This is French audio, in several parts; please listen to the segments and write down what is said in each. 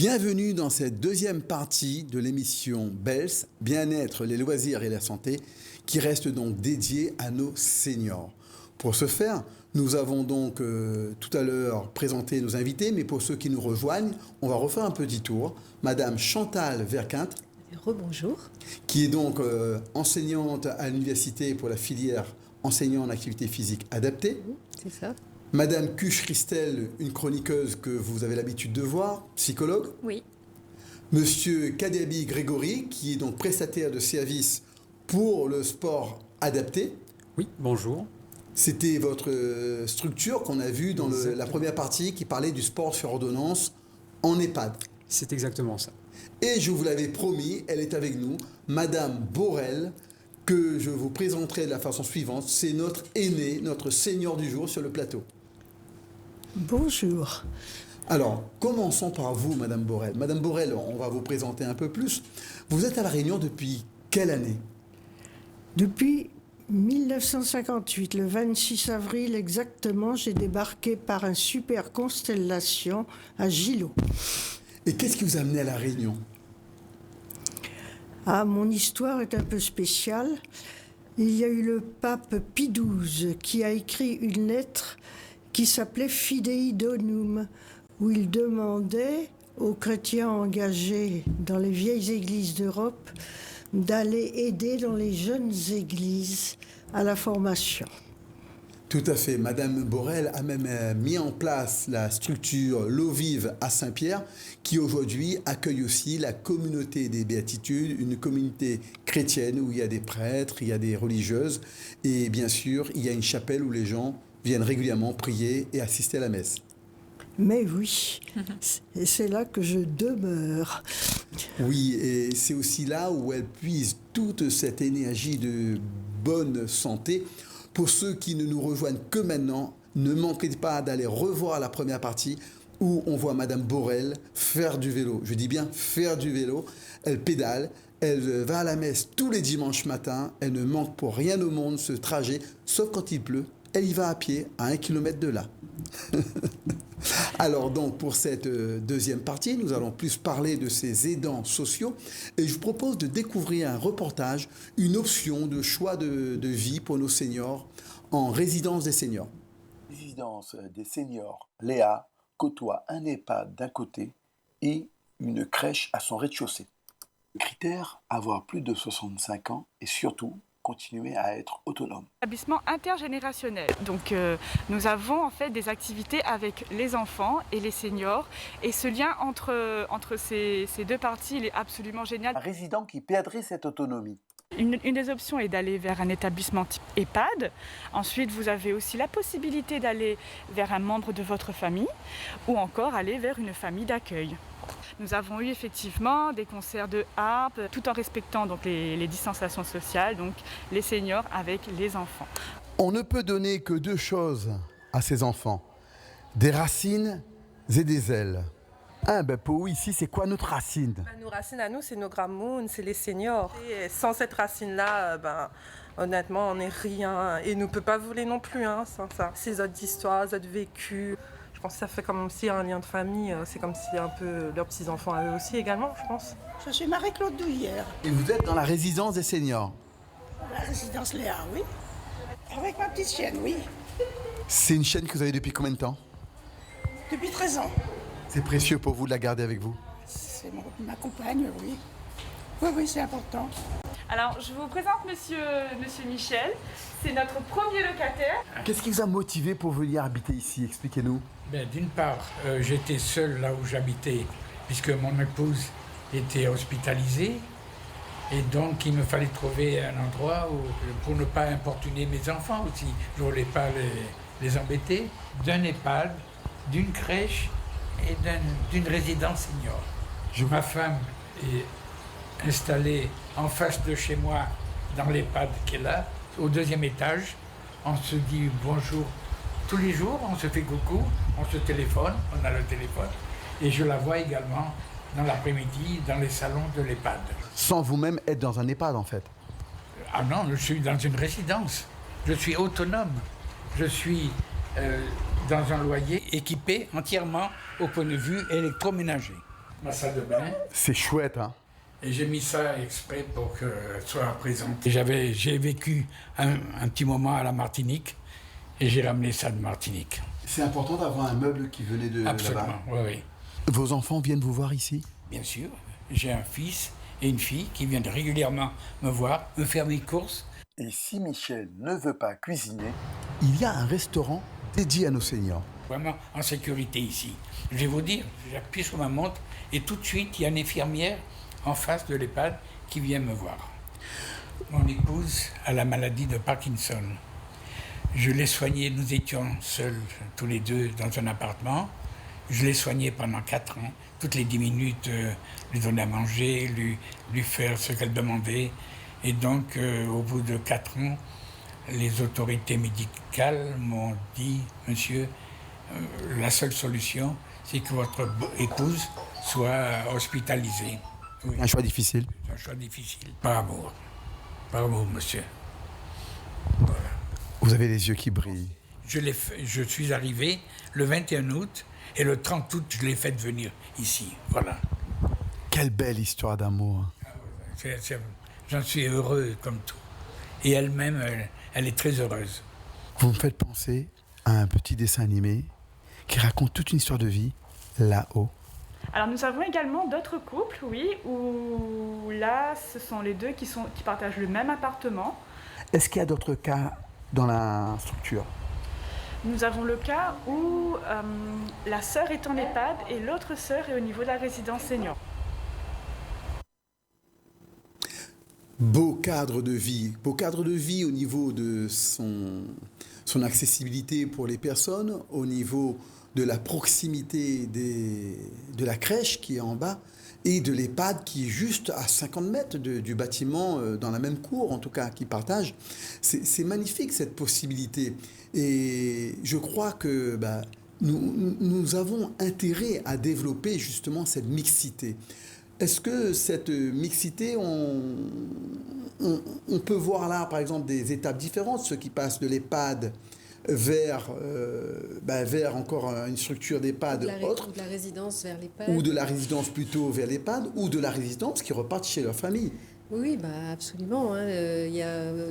Bienvenue dans cette deuxième partie de l'émission BELS, Bien-être, les loisirs et la santé, qui reste donc dédiée à nos seniors. Pour ce faire, nous avons donc tout à l'heure présenté nos invités, mais pour ceux qui nous rejoignent, on va refaire un petit tour. Madame Chantal Verquinte, rebonjour, qui est donc enseignante à l'université pour la filière enseignant en activité physique adaptée. C'est ça. Madame Cuche-Christel, une chroniqueuse que vous avez l'habitude de voir, psychologue. Oui. Monsieur Kadebi Grégory, qui est donc prestataire de services pour le sport adapté. Oui, bonjour. C'était votre structure qu'on a vue dans la première partie qui parlait du sport sur ordonnance en EHPAD. C'est exactement ça. Et je vous l'avais promis, elle est avec nous, Madame Borel, que je vous présenterai de la façon suivante. C'est notre aîné, notre senior du jour sur le plateau. Bonjour. Alors, commençons par vous, Madame Borel. Madame Borel, on va vous présenter un peu plus. Vous êtes à La Réunion depuis quelle année? Depuis 1958, le 26 avril exactement, j'ai débarqué par un super Constellation à Gillot. Et qu'est-ce qui vous a amené à La Réunion? Ah, mon histoire est un peu spéciale. Il y a eu le pape Pie XII qui a écrit une lettre qui s'appelait Fidei Donum, où il demandait aux chrétiens engagés dans les vieilles églises d'Europe d'aller aider dans les jeunes églises à la formation. Tout à fait. Madame Borel a même mis en place la structure L'Eau Vive à Saint-Pierre, qui aujourd'hui accueille aussi la communauté des Béatitudes, une communauté chrétienne où il y a des prêtres, il y a des religieuses, et bien sûr, il y a une chapelle où les gens viennent régulièrement prier et assister à la messe. Mais oui, et c'est là que je demeure. Oui, et c'est aussi là où elle puise toute cette énergie de bonne santé. Pour ceux qui ne nous rejoignent que maintenant, ne manquez pas d'aller revoir la première partie où on voit Madame Borel faire du vélo. Je dis bien faire du vélo. Elle pédale, elle va à la messe tous les dimanches matins. Elle ne manque pour rien au monde ce trajet, sauf quand il pleut. Elle y va à pied, à 1 kilomètre de là. Alors donc, pour cette deuxième partie, nous allons plus parler de ces aidants sociaux. Et je vous propose de découvrir un reportage, une option de choix de vie pour nos seniors en résidence des seniors. Résidence des seniors, Léa côtoie un EHPAD d'un côté et une crèche à son rez-de-chaussée. Le critère, avoir plus de 65 ans et surtout continuer à être autonome. Établissement intergénérationnel. Donc nous avons en fait des activités avec les enfants et les seniors. Et ce lien entre ces deux parties, il est absolument génial. Un résident qui perdrait cette autonomie. Une des options est d'aller vers un établissement type EHPAD. Ensuite, vous avez aussi la possibilité d'aller vers un membre de votre famille ou encore aller vers une famille d'accueil. Nous avons eu effectivement des concerts de harpe, tout en respectant donc les distanciations sociales, donc les seniors avec les enfants. On ne peut donner que deux choses à ces enfants, des racines et des ailes. Pour vous, ici, c'est quoi notre racine? Nos racines à nous, c'est nos grammoun, c'est les seniors. Et sans cette racine-là, honnêtement, on n'est rien. Et nous ne peut pas voler non plus sans ça. Ces autres histoires, ces autres vécus. Je pense que ça fait comme si un lien de famille, c'est comme si un peu leurs petits-enfants à eux aussi également, je pense. Je suis Marie-Claude Douillère. Et vous êtes dans la résidence des seniors? La résidence Léa, oui. Avec ma petite chienne, oui. C'est une chienne que vous avez depuis combien de temps? Depuis 13 ans. C'est précieux pour vous de la garder avec vous? C'est ma compagne, oui. Oui, c'est important. Alors, je vous présente monsieur Michel. C'est notre premier locataire. Qu'est-ce qui vous a motivé pour venir habiter ici? Expliquez-nous. D'une part, j'étais seul là où j'habitais, puisque mon épouse était hospitalisée. Et donc, il me fallait trouver un endroit pour ne pas importuner mes enfants aussi. Je ne voulais pas les embêter. D'un EHPAD, d'une crèche et d'une résidence senior. Ma femme est installée en face de chez moi, dans l'EHPAD qui est là, au 2e étage. On se dit bonjour tous les jours, on se fait coucou, on se téléphone, on a le téléphone. Et je la vois également dans l'après-midi, dans les salons de l'EHPAD. Sans vous-même être dans un EHPAD, en fait? Ah non, je suis dans une résidence. Je suis autonome. Je suis dans un loyer équipé entièrement au point de vue électroménager. ma salle de bain. C'est chouette, hein? Et j'ai mis ça exprès pour qu'elle soit présente. J'ai vécu un petit moment à la Martinique et j'ai ramené ça de Martinique. C'est important d'avoir un meuble qui venait de Absolument, là-bas. oui, oui. Vos enfants viennent vous voir ici? Bien sûr. J'ai un fils et une fille qui viennent régulièrement me voir, me faire mes courses. Et si Michel ne veut pas cuisiner, Il y a un restaurant dédié à nos seniors. Vraiment en sécurité ici. Je vais vous dire, j'appuie sur ma montre et tout de suite, il y a une infirmière en face de l'EHPAD qui vient me voir. Mon épouse a la maladie de Parkinson. Je l'ai soignée, nous étions seuls tous les deux dans un appartement. Je l'ai soignée pendant 4 ans. Toutes les 10 minutes, lui donner à manger, lui faire ce qu'elle demandait. Et donc, au bout de 4 ans, les autorités médicales m'ont dit, monsieur, la seule solution, c'est que votre épouse soit hospitalisée. Oui. Un choix difficile. C'est un choix difficile. Par amour. Par amour, monsieur. Vous avez les yeux qui brillent. Je suis arrivé le 21 août et le 30 août, je l'ai fait venir ici. Voilà. Quelle belle histoire d'amour. J'en suis heureux comme tout. Et elle-même, elle est très heureuse. Vous me faites penser à un petit dessin animé qui raconte toute une histoire de vie là-haut. Alors nous avons également d'autres couples, oui, où là, ce sont les deux qui partagent le même appartement. Est-ce qu'il y a d'autres cas dans la structure? Nous avons le cas où la sœur est en EHPAD et l'autre sœur est au niveau de la résidence senior. Beau cadre de vie au niveau de son accessibilité pour les personnes, au niveau de la proximité de la crèche qui est en bas et de l'EHPAD qui est juste à 50 mètres du bâtiment, dans la même cour en tout cas, qui partagent. C'est magnifique cette possibilité et je crois que nous avons intérêt à développer justement cette mixité. Est-ce que cette mixité, on peut voir là par exemple des étapes différentes, ceux qui passent de l'EHPAD vers encore une structure d'EHPAD autre, ou de la résidence vers l'EHPAD. Ou de la résidence plutôt vers l'EHPAD, ou de la résidence qui repartent chez leur famille. Oui, absolument.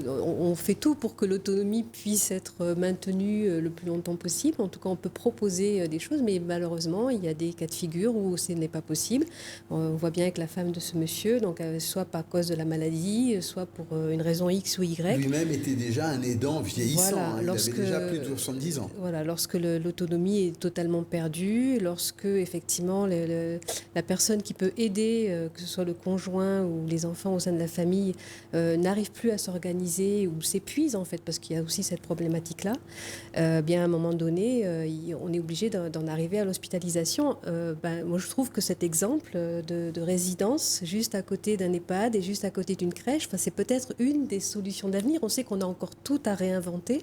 On fait tout pour que l'autonomie puisse être maintenue le plus longtemps possible. En tout cas, on peut proposer des choses, mais malheureusement, il y a des cas de figure où ce n'est pas possible. On voit bien avec la femme de ce monsieur, donc soit par cause de la maladie, soit pour une raison X ou Y. Lui-même était déjà un aidant vieillissant. Voilà, il avait déjà plus de 70 ans. Voilà, lorsque l'autonomie est totalement perdue, lorsque effectivement la personne qui peut aider, que ce soit le conjoint ou les enfants au sein de la famille, n'arrive plus à s'organiser ou s'épuise en fait, parce qu'il y a aussi cette problématique-là, bien à un moment donné, on est obligé d'en arriver à l'hospitalisation. Moi, je trouve que cet exemple de résidence juste à côté d'un EHPAD et juste à côté d'une crèche, c'est peut-être une des solutions d'avenir. On sait qu'on a encore tout à réinventer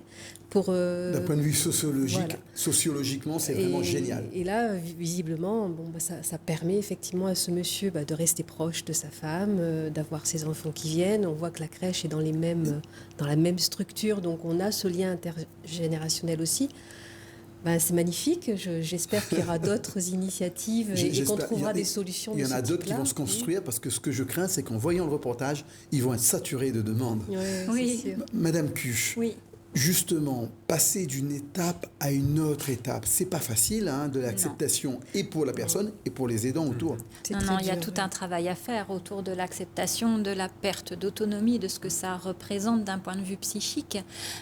pour... D'un point de vue sociologique, voilà. Sociologiquement, c'est vraiment génial. Et là, visiblement, ça permet effectivement à ce monsieur de rester proche de sa femme, d'avoir ses enfants qui viennent. On voit que la crèche est dans la même structure, donc on a ce lien intergénérationnel aussi. C'est magnifique. J'espère qu'il y aura d'autres initiatives et qu'on trouvera des solutions. Il y en a d'autres qui vont se construire, parce que ce que je crains, c'est qu'en voyant le reportage, ils vont être saturés de demandes. Oui. Madame Cuche, oui. Justement, passer d'une étape à une autre étape, c'est pas facile, de l'acceptation et pour la personne et pour les aidants autour. Non, il y a tout un travail à faire autour de l'acceptation de la perte d'autonomie, de ce que ça représente d'un point de vue psychique,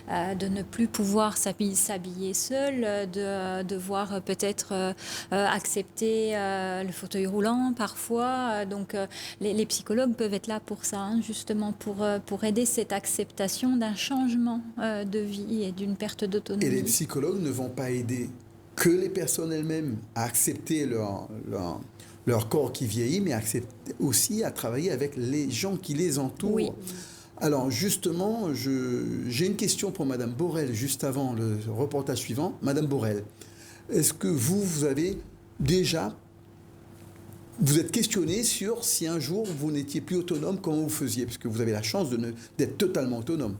de ne plus pouvoir s'habiller seul, de devoir peut-être accepter le fauteuil roulant parfois. Donc les psychologues peuvent être là pour ça, justement pour aider cette acceptation d'un changement de vie et d'une perte d'autonomie. Et les psychologues ne vont pas aider que les personnes elles-mêmes à accepter leur corps qui vieillit, mais aussi à travailler avec les gens qui les entourent. Oui. Alors justement, j'ai une question pour Madame Borel, juste avant le reportage suivant. Madame Borel, est-ce que vous avez déjà... Vous êtes questionné sur si un jour vous n'étiez plus autonome, comment vous faisiez? Parce que vous avez la chance d'être totalement autonome.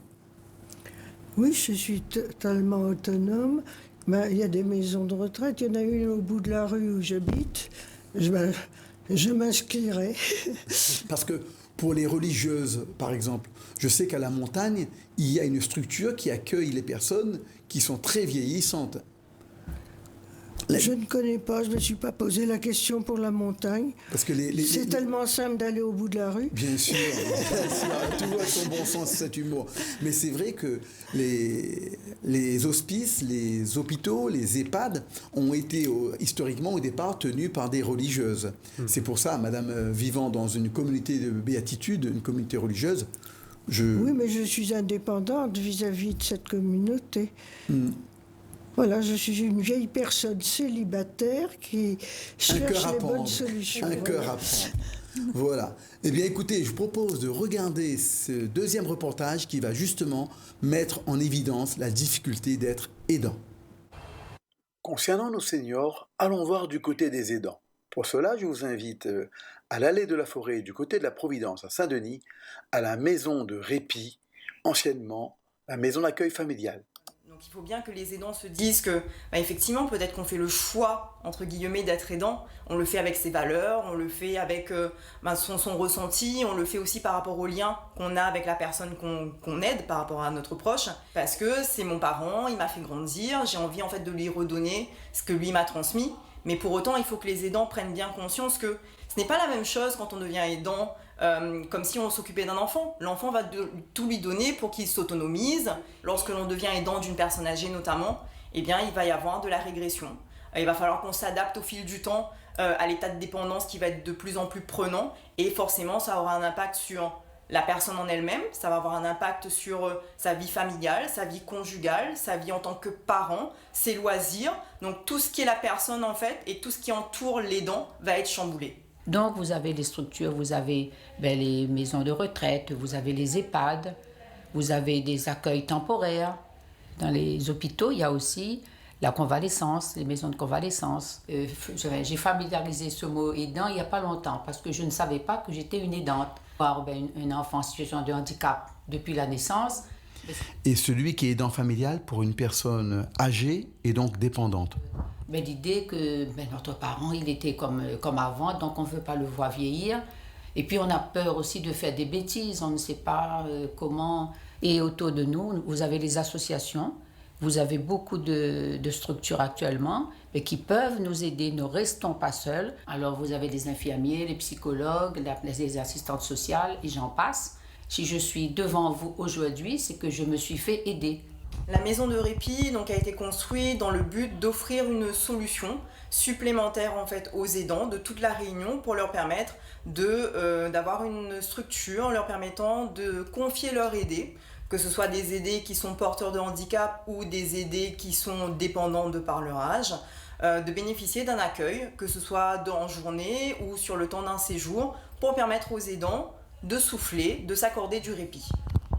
Oui, je suis totalement autonome. Il y a des maisons de retraite. Il y en a une au bout de la rue où j'habite. Je m'inscrirai. Parce que pour les religieuses, par exemple, je sais qu'à la montagne, il y a une structure qui accueille les personnes qui sont très vieillissantes. Je ne connais pas, je ne me suis pas posé la question pour la montagne. Parce que c'est tellement simple d'aller au bout de la rue. Bien sûr, tout a son bon sens, cet humour. Mais c'est vrai que les hospices, les hôpitaux, les EHPAD ont été historiquement au départ tenus par des religieuses. C'est pour ça, madame, vivant dans une communauté de béatitude, une communauté religieuse, Oui, mais je suis indépendante vis-à-vis de cette communauté. Voilà, je suis une vieille personne célibataire qui cherche les bonnes solutions. Un cœur à prendre. Voilà. Eh bien, écoutez, je vous propose de regarder ce deuxième reportage qui va justement mettre en évidence la difficulté d'être aidant. Concernant nos seniors, allons voir du côté des aidants. Pour cela, je vous invite à l'allée de la forêt du côté de la Providence à Saint-Denis, à la maison de répit, anciennement la maison d'accueil familial. Donc il faut bien que les aidants se disent que, effectivement, peut-être qu'on fait le choix, entre guillemets, d'être aidant. On le fait avec ses valeurs, on le fait avec son ressenti, on le fait aussi par rapport au lien qu'on a avec la personne qu'on aide, par rapport à notre proche. Parce que c'est mon parent, il m'a fait grandir, j'ai envie en fait de lui redonner ce que lui m'a transmis. Mais pour autant, il faut que les aidants prennent bien conscience que ce n'est pas la même chose quand on devient aidant, comme si on s'occupait d'un enfant. L'enfant va tout lui donner pour qu'il s'autonomise. Lorsque l'on devient aidant d'une personne âgée notamment, eh bien, il va y avoir de la régression. Il va falloir qu'on s'adapte au fil du temps à l'état de dépendance qui va être de plus en plus prenant. Et forcément, ça aura un impact sur la personne en elle-même, ça va avoir un impact sur sa vie familiale, sa vie conjugale, sa vie en tant que parent, ses loisirs. Donc tout ce qui est la personne en fait et tout ce qui entoure l'aidant va être chamboulé. Donc vous avez les structures, vous avez les maisons de retraite, vous avez les EHPAD, vous avez des accueils temporaires. Dans les hôpitaux, il y a aussi la convalescence, les maisons de convalescence. J'ai familiarisé ce mot aidant il n'y a pas longtemps parce que je ne savais pas que j'étais une aidante. Avoir un enfant en situation de handicap depuis la naissance. Et celui qui est aidant familial pour une personne âgée et donc dépendante. Mais l'idée que notre parent, il était comme avant, donc on ne veut pas le voir vieillir. Et puis on a peur aussi de faire des bêtises, on ne sait pas comment. Et autour de nous, vous avez les associations, vous avez beaucoup de structures actuellement, mais qui peuvent nous aider, ne restons pas seuls. Alors vous avez les infirmiers, les psychologues, les assistantes sociales, et j'en passe. Si je suis devant vous aujourd'hui, c'est que je me suis fait aider. La maison de répit donc, a été construite dans le but d'offrir une solution supplémentaire en fait, aux aidants de toute la Réunion pour leur permettre d'avoir une structure leur permettant de confier leur aidé, que ce soit des aidés qui sont porteurs de handicap ou des aidés qui sont dépendants de par leur âge, de bénéficier d'un accueil, que ce soit en journée ou sur le temps d'un séjour, pour permettre aux aidants de souffler, de s'accorder du répit.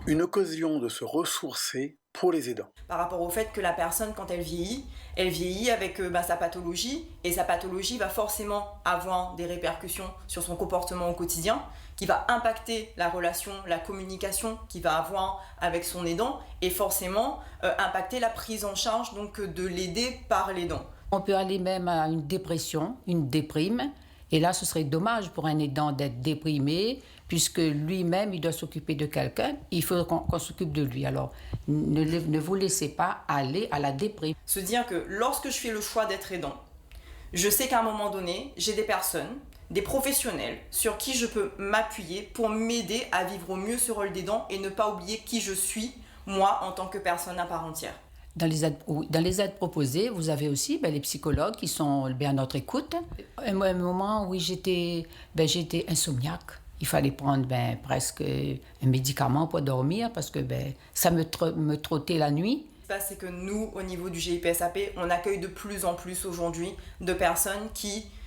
Une occasion de se ressourcer pour les aidants. Par rapport au fait que la personne, quand elle vieillit avec sa pathologie, et sa pathologie va forcément avoir des répercussions sur son comportement au quotidien, qui va impacter la relation, la communication qu'il va avoir avec son aidant, et forcément impacter la prise en charge donc, de l'aider par l'aidant. On peut aller même à une dépression, une déprime, et là ce serait dommage pour un aidant d'être déprimé, puisque lui-même, il doit s'occuper de quelqu'un, il faut qu'on s'occupe de lui. Alors, ne vous laissez pas aller à la déprime. Se dire que lorsque je fais le choix d'être aidant, je sais qu'à un moment donné, j'ai des personnes, des professionnels sur qui je peux m'appuyer pour m'aider à vivre au mieux ce rôle d'aidant et ne pas oublier qui je suis, moi, en tant que personne à part entière. Dans les aides proposées, vous avez aussi les psychologues qui sont à notre écoute. À un moment où j'étais insomniaque. Il fallait prendre presque un médicament pour dormir parce que ça me trottait la nuit. Ce qui se passe, c'est que nous, au niveau du GIPSAP, on accueille de plus en plus aujourd'hui de personnes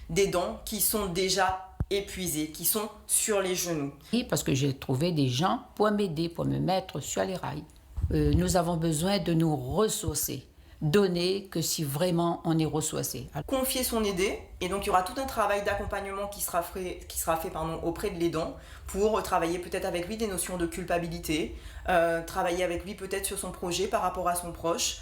d'aidants qui sont déjà épuisés, qui sont sur les genoux. Et parce que j'ai trouvé des gens pour m'aider, pour me mettre sur les rails. Nous avons besoin de nous ressourcer. Donner que si vraiment on est ressourcé. Confier son aidé, et donc il y aura tout un travail d'accompagnement qui sera fait auprès de l'aidant pour travailler peut-être avec lui des notions de culpabilité, travailler avec lui peut-être sur son projet par rapport à son proche,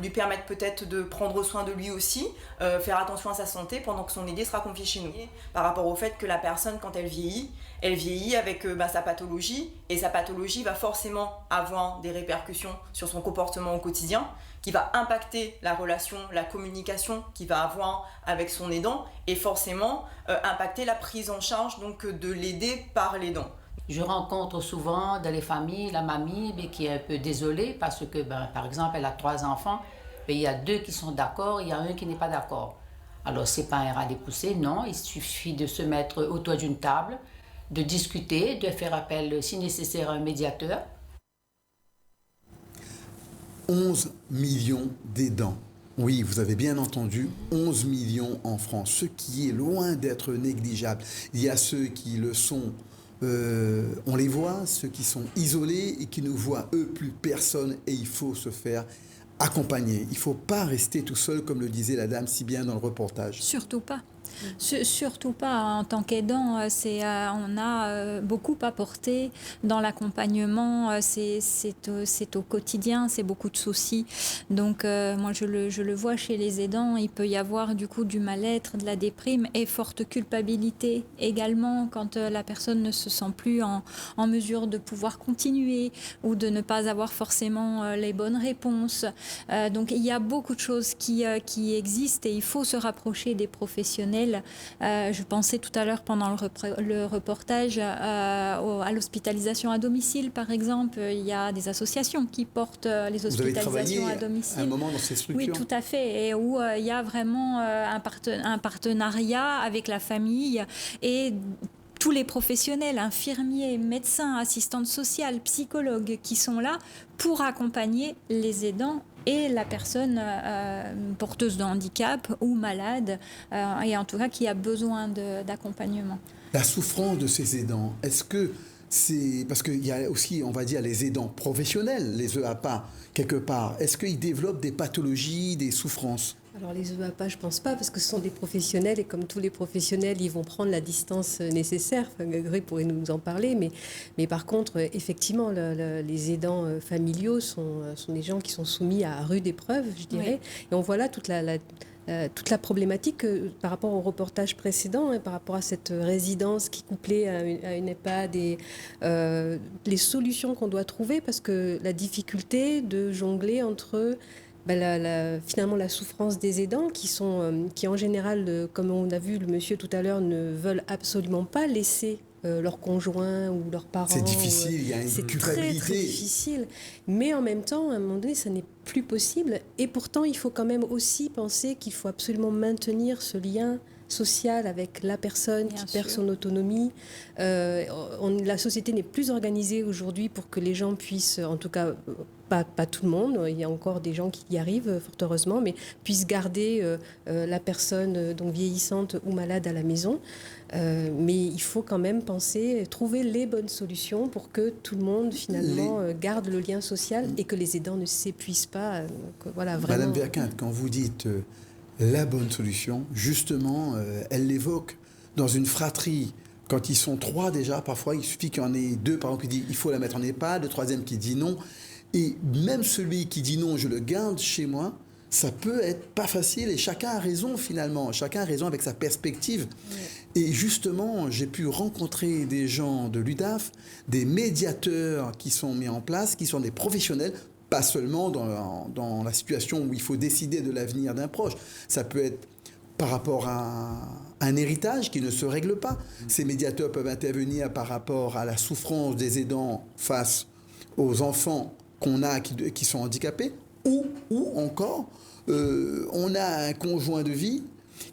lui permettre peut-être de prendre soin de lui aussi, faire attention à sa santé pendant que son aidé sera confié chez nous. Par rapport au fait que la personne, quand elle vieillit avec sa pathologie, et sa pathologie va forcément avoir des répercussions sur son comportement au quotidien, qui va impacter la relation, la communication qu'il va avoir avec son aidant, et forcément impacter la prise en charge donc, de l'aider par l'aidant. Je rencontre souvent dans les familles la mamie qui est un peu désolée parce que, par exemple, elle a 3 enfants, mais il y a 2 qui sont d'accord, il y a un qui n'est pas d'accord. Alors, c'est pas un rat des poussées, non, il suffit de se mettre autour d'une table, de discuter, de faire appel, si nécessaire, à un médiateur. 11 millions d'aidants. Oui, vous avez bien entendu, 11 millions en France, ce qui est loin d'être négligeable. Il y a ceux qui le sont, on les voit, ceux qui sont isolés et qui ne voient eux plus personne, et il faut se faire accompagner. Il ne faut pas rester tout seul, comme le disait la dame si bien dans le reportage. Surtout pas. Surtout pas en tant qu'aidant, on a beaucoup apporté dans l'accompagnement, c'est au quotidien, c'est beaucoup de soucis. Donc moi je le vois chez les aidants, il peut y avoir du coup du mal-être, de la déprime et forte culpabilité également quand la personne ne se sent plus en mesure de pouvoir continuer ou de ne pas avoir forcément les bonnes réponses. Donc il y a beaucoup de choses qui existent et il faut se rapprocher des professionnels. Je pensais tout à l'heure pendant le reportage à l'hospitalisation à domicile, par exemple. Il y a des associations qui portent les hospitalisations à domicile. Vous avez travaillé un moment dans ces structures ? Oui, tout à fait. Et où il y a vraiment un partenariat avec la famille et tous les professionnels, infirmiers, médecins, assistantes sociales, psychologues qui sont là pour accompagner les aidants et la personne porteuse de handicap ou malade, et en tout cas qui a besoin d'accompagnement. La souffrance de ces aidants, est-ce que c'est... Parce qu'il y a aussi, on va dire, les aidants professionnels, les EAPA, quelque part. Est-ce qu'ils développent des pathologies, des souffrances ? Alors les EAPA, je ne pense pas, parce que ce sont des professionnels et comme tous les professionnels, ils vont prendre la distance nécessaire. Enfin, Grégory pourrait nous en parler, mais par contre, effectivement, les aidants familiaux sont des gens qui sont soumis à rude épreuve, je dirais. Oui. Et on voit là toute la problématique par rapport au reportage précédent, par rapport à cette résidence qui couplée à une EHPAD et les solutions qu'on doit trouver, parce que la difficulté de jongler entre... finalement la souffrance des aidants qui en général, comme on a vu le monsieur tout à l'heure, ne veulent absolument pas laisser leurs conjoints ou leurs parents. C'est difficile, il y a une culpabilité. C'est très difficile. Mais en même temps, à un moment donné, ça n'est plus possible. Et pourtant, il faut quand même aussi penser qu'il faut absolument maintenir ce lien social avec la personne qui perd son autonomie. La société n'est plus organisée aujourd'hui pour que les gens puissent, en tout cas pas tout le monde, il y a encore des gens qui y arrivent fort heureusement, mais puissent garder la personne donc vieillissante ou malade à la maison. Mais il faut quand même trouver les bonnes solutions pour que tout le monde finalement garde le lien social et que les aidants ne s'épuisent pas. Voilà, vraiment. Madame Verquinte, quand vous dites la bonne solution, justement, elle l'évoque dans une fratrie. Quand ils sont 3 déjà, parfois il suffit qu'il y en ait 2 par exemple qui disent il faut la mettre en EHPAD, le 3e qui dit non. Et même celui qui dit non, je le garde chez moi, ça peut être pas facile et chacun a raison finalement, chacun a raison avec sa perspective. Oui. Et justement, j'ai pu rencontrer des gens de l'UDAF, des médiateurs qui sont mis en place, qui sont des professionnels, pas seulement dans la situation où il faut décider de l'avenir d'un proche. Ça peut être par rapport à un héritage qui ne se règle pas. Ces médiateurs peuvent intervenir par rapport à la souffrance des aidants face aux enfants qu'on a qui sont handicapés, ou encore on a un conjoint de vie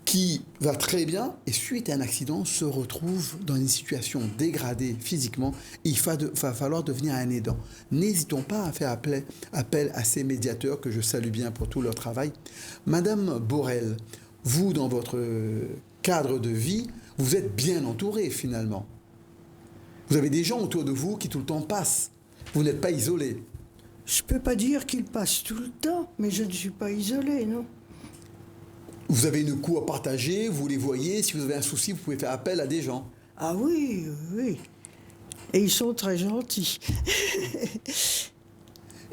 qui va très bien et suite à un accident se retrouve dans une situation dégradée physiquement. Il va falloir devenir un aidant. N'hésitons pas à faire appel à ces médiateurs que je salue bien pour tout leur travail. Madame Borel, vous, dans votre cadre de vie, vous êtes bien entourée finalement. Vous avez des gens autour de vous qui tout le temps passent. Vous n'êtes pas isolée. Je ne peux pas dire qu'ils passent tout le temps, mais je ne suis pas isolée, non. Vous avez une cour à partager, vous les voyez, si vous avez un souci, vous pouvez faire appel à des gens. Ah oui, oui. Et ils sont très gentils.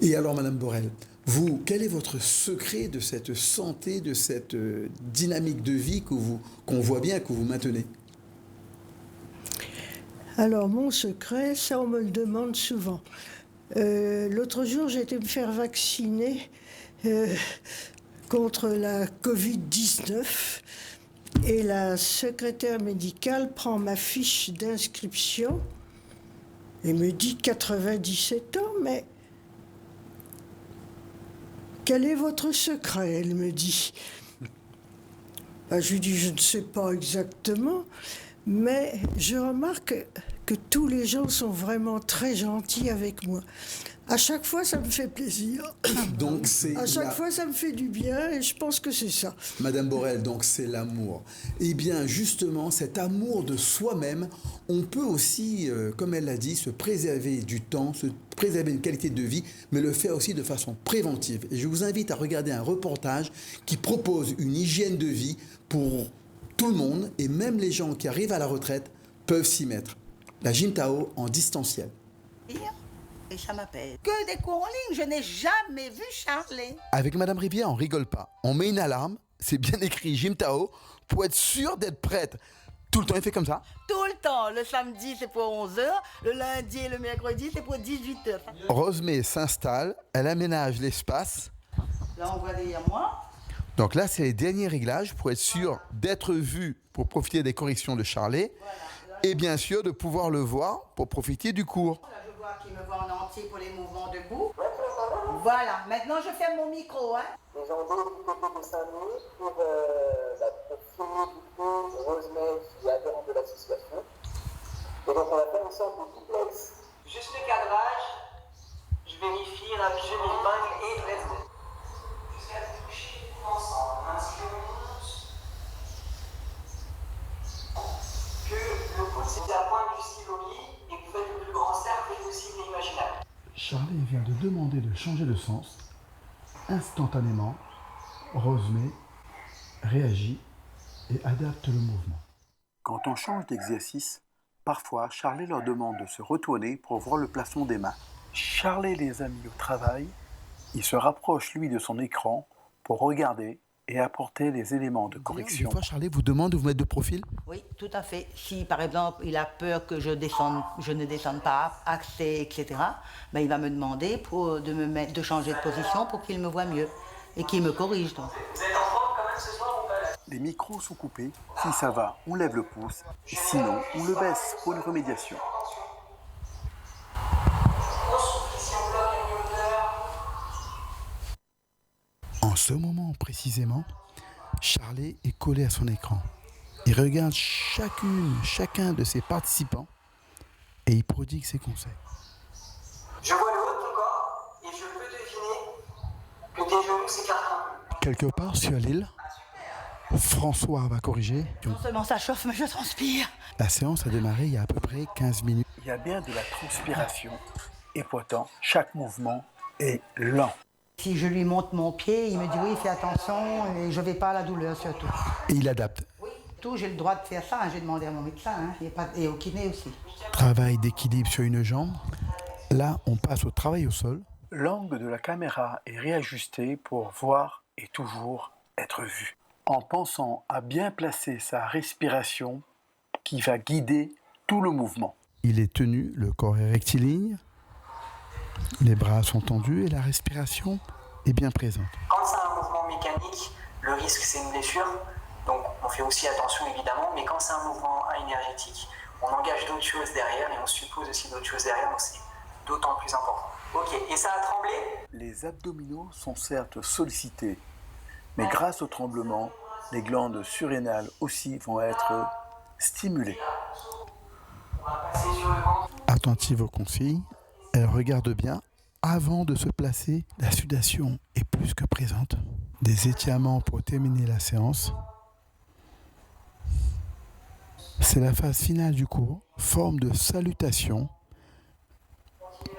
Et alors, Madame Borel, Vous, quel est votre secret de cette santé, de cette dynamique de vie qu'on voit bien, que vous maintenez? Alors, mon secret, ça, on me le demande souvent. L'autre jour, j'ai été me faire vacciner contre la Covid-19 et la secrétaire médicale prend ma fiche d'inscription et me dit 97 ans, mais quel est votre secret? Elle me dit. Ben, je lui dis, je ne sais pas exactement, mais je remarque que tous les gens sont vraiment très gentils avec moi. À chaque fois, ça me fait plaisir. Donc à chaque fois, ça me fait du bien et je pense que c'est ça. Madame Borel, donc c'est l'amour. Eh bien, justement, cet amour de soi-même, on peut aussi, comme elle l'a dit, se préserver du temps, se préserver une qualité de vie, mais le faire aussi de façon préventive. Et je vous invite à regarder un reportage qui propose une hygiène de vie pour tout le monde, et même les gens qui arrivent à la retraite peuvent s'y mettre. La Jimtao en distanciel. Et ça m'appelle. Que des cours en ligne, je n'ai jamais vu Charlie. Avec Madame Rivière, on rigole pas. On met une alarme, c'est bien écrit Jimtao, pour être sûr d'être prête. Tout le temps, il fait comme ça? Tout le temps. Le samedi, c'est pour 11h. Le lundi et le mercredi, c'est pour 18h. Rosemée s'installe, elle aménage l'espace. Là, on voit derrière moi. Donc là, c'est les derniers réglages pour être sûr d'être vu pour profiter des corrections de Charlet. Et bien sûr, de pouvoir le voir pour profiter du cours. Là, je vois qu'il me voit en entier pour les mouvements debout. Voilà, maintenant je ferme mon micro. Hein. Les gens du côté de Saint-Louis pour filmer du coup Rosemary qui est adhérente de l'association. Et donc on va faire une sorte de duplex. Juste le cadrage, je vérifie, là, je m'épingle et let's go. Jusqu'à toucher ensemble, inspirons. Que le coude c'est à la pointe du stylolis et que vous faites le plus grand cercle possible et imaginable. Charlie vient de demander de changer de sens. Instantanément, Rosemée réagit et adapte le mouvement. Quand on change d'exercice, parfois Charlie leur demande de se retourner pour voir le plafond des mains. Charlie les a mis au travail, il se rapproche lui de son écran pour regarder et apporter les éléments de correction. Des fois, Charlie vous demande de vous mettre de profil? Oui, tout à fait. Si par exemple il a peur que je ne descende pas assez, etc., ben, il va me demander de changer de position pour qu'il me voie mieux et qu'il me corrige. Donc. Vous êtes en forme quand même ce soir ou pas là? Les micros sont coupés. Si ça va, on lève le pouce. Sinon, on le baisse pour une remédiation. En ce moment précisément, Charlie est collé à son écran. Il regarde chacun de ses participants et il prodigue ses conseils. Je vois le haut de ton corps et je peux deviner que tes genoux s'écartent un peu. Quelque part sur l'île, François va corriger. Non seulement ça chauffe, mais je transpire. La séance a démarré il y a à peu près 15 minutes. Il y a bien de la transpiration et pourtant, chaque mouvement est lent. Si je lui monte mon pied, il me dit oui, fais attention et je ne vais pas à la douleur surtout. Et il adapte. Oui, tout, j'ai le droit de faire ça, hein. J'ai demandé à mon médecin et au kiné aussi. Travail d'équilibre sur une jambe. Là, on passe au travail au sol. L'angle de la caméra est réajusté pour voir et toujours être vu. En pensant à bien placer sa respiration qui va guider tout le mouvement. Il est tenu, le corps est rectiligne. Les bras sont tendus et la respiration est bien présente. Quand c'est un mouvement mécanique, le risque c'est une blessure. Donc on fait aussi attention évidemment, mais quand c'est un mouvement énergétique, on engage d'autres choses derrière et on suppose aussi d'autres choses derrière, donc c'est d'autant plus important. Ok, et ça a tremblé? Les abdominaux sont certes sollicités, mais grâce au tremblement, les glandes surrénales aussi vont être stimulées. Attentive aux consignes, elle regarde bien. Avant de se placer, la sudation est plus que présente. Des étirements pour terminer la séance. C'est la phase finale du cours, forme de salutation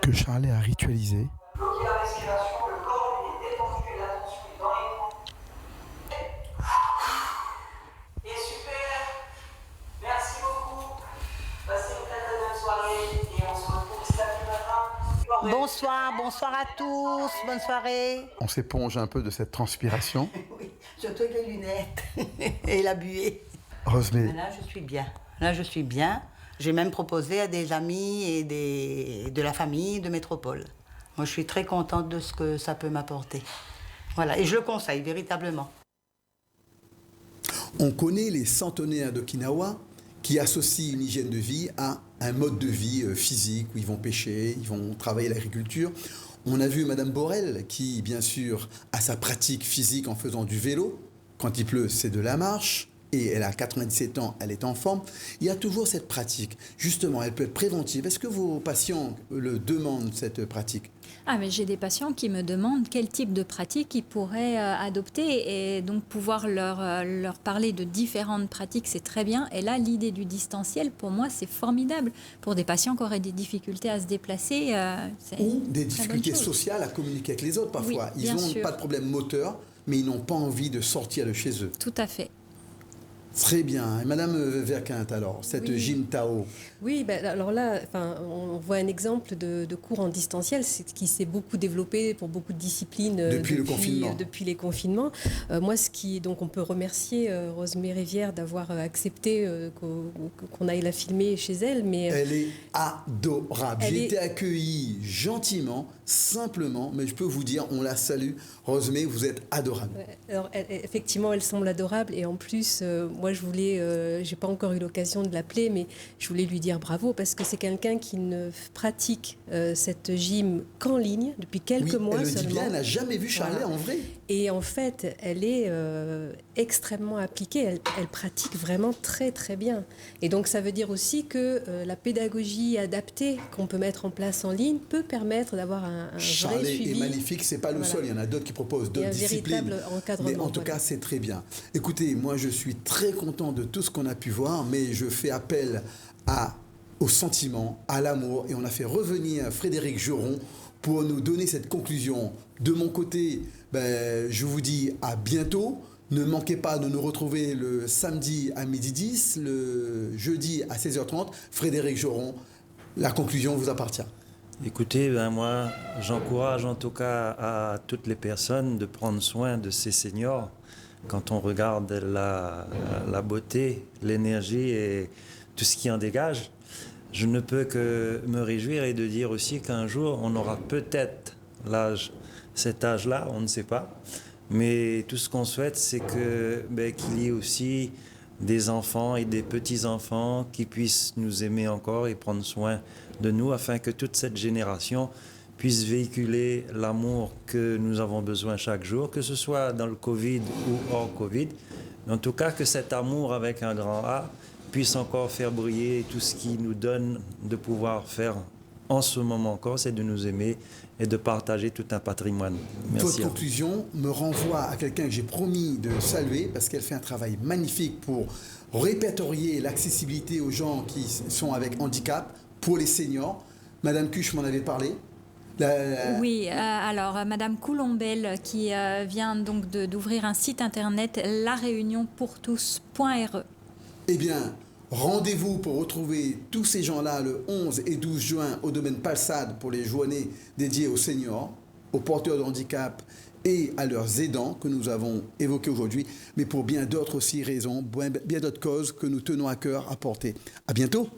que Charlie a ritualisée. Bloquez la respiration, le corps est détendu et l'attention est dans les poumons. Et super, merci beaucoup. Passez une très bonne soirée et on se retrouve samedi matin. bonsoir à tous, bonne soirée. On s'éponge un peu de cette transpiration. Oui, surtout avec les lunettes et la buée. Rosemée. Là, je suis bien. J'ai même proposé à des amis et de la famille de métropole. Moi, je suis très contente de ce que ça peut m'apporter. Voilà, et je le conseille véritablement. On connaît les centenaires d'Okinawa qui associent une hygiène de vie à un mode de vie physique où ils vont pêcher, ils vont travailler l'agriculture. On a vu Madame Borel qui, bien sûr, a sa pratique physique en faisant du vélo. Quand il pleut, c'est de la marche. Et elle a 97 ans, elle est en forme. Il y a toujours cette pratique. Justement, elle peut être préventive. Est-ce que vos patients le demandent, cette pratique ? Ah, mais j'ai des patients qui me demandent quel type de pratique ils pourraient adopter, et donc pouvoir leur parler de différentes pratiques, c'est très bien. Et là, l'idée du distanciel, pour moi, c'est formidable. Pour des patients qui auraient des difficultés à se déplacer, c'est ou des difficultés sociales à communiquer avec les autres parfois. Oui, ils n'ont pas de problème moteur, mais ils n'ont pas envie de sortir de chez eux. Tout à fait. Très bien. Et Madame Verquinte, alors, cette gym Tao. Oui, alors là, on voit un exemple de cours en distanciel qui s'est beaucoup développé pour beaucoup de disciplines depuis les confinements. Donc on peut remercier Rosemée Rivière d'avoir accepté qu'on aille la filmer chez elle. Mais elle est adorable. J'ai été accueilli gentiment, simplement, mais je peux vous dire, on la salue. Rosemée, vous êtes adorable. Alors, effectivement, elle semble adorable, et en plus, moi je voulais, j'ai pas encore eu l'occasion de l'appeler, mais je voulais lui dire bravo, parce que c'est quelqu'un qui ne pratique cette gym qu'en ligne depuis quelques mois elle seulement. Elle le dit bien, elle n'a jamais vu Charlet en vrai. Et en fait, elle est extrêmement appliquée, elle pratique vraiment très très bien. Et donc ça veut dire aussi que la pédagogie adaptée qu'on peut mettre en place en ligne peut permettre d'avoir un vrai suivi. Charlet est magnifique, c'est pas le seul, il y en a d'autres qui proposent d'autres disciplines. Un véritable encadrement. Mais en tout cas, c'est très bien. Écoutez, moi je suis très content de tout ce qu'on a pu voir, mais je fais appel au sentiment, à l'amour, et on a fait revenir Frédéric Geron pour nous donner cette conclusion. De mon côté, je vous dis à bientôt. Ne manquez pas de nous retrouver le samedi à 12h10, le jeudi à 16h30. Frédéric Geron, la conclusion vous appartient. Écoutez, moi, j'encourage en tout cas à toutes les personnes de prendre soin de ces seniors. Quand on regarde la beauté, l'énergie et tout ce qui en dégage, je ne peux que me réjouir et de dire aussi qu'un jour, on aura peut-être cet âge-là, on ne sait pas. Mais tout ce qu'on souhaite, c'est qu'il y ait aussi des enfants et des petits-enfants qui puissent nous aimer encore et prendre soin de nous, afin que toute cette génération puisse véhiculer l'amour que nous avons besoin chaque jour, que ce soit dans le Covid ou hors Covid. Mais en tout cas, que cet amour avec un grand A puisse encore faire briller tout ce qui nous donne de pouvoir faire en ce moment encore, c'est de nous aimer et de partager tout un patrimoine. Merci. Votre conclusion me renvoie à quelqu'un que j'ai promis de saluer, parce qu'elle fait un travail magnifique pour répertorier l'accessibilité aux gens qui sont avec handicap, pour les seniors. Madame Cuche m'en avait parlé. Oui, alors Madame Coulombelle qui vient donc d'ouvrir un site internet, laréunionpourtous.re. Eh bien, rendez-vous pour retrouver tous ces gens-là le 11 et 12 juin au domaine Palsade pour les journées dédiées aux seniors, aux porteurs de handicap et à leurs aidants que nous avons évoqués aujourd'hui, mais pour bien d'autres aussi raisons, bien d'autres causes que nous tenons à cœur à porter. À bientôt.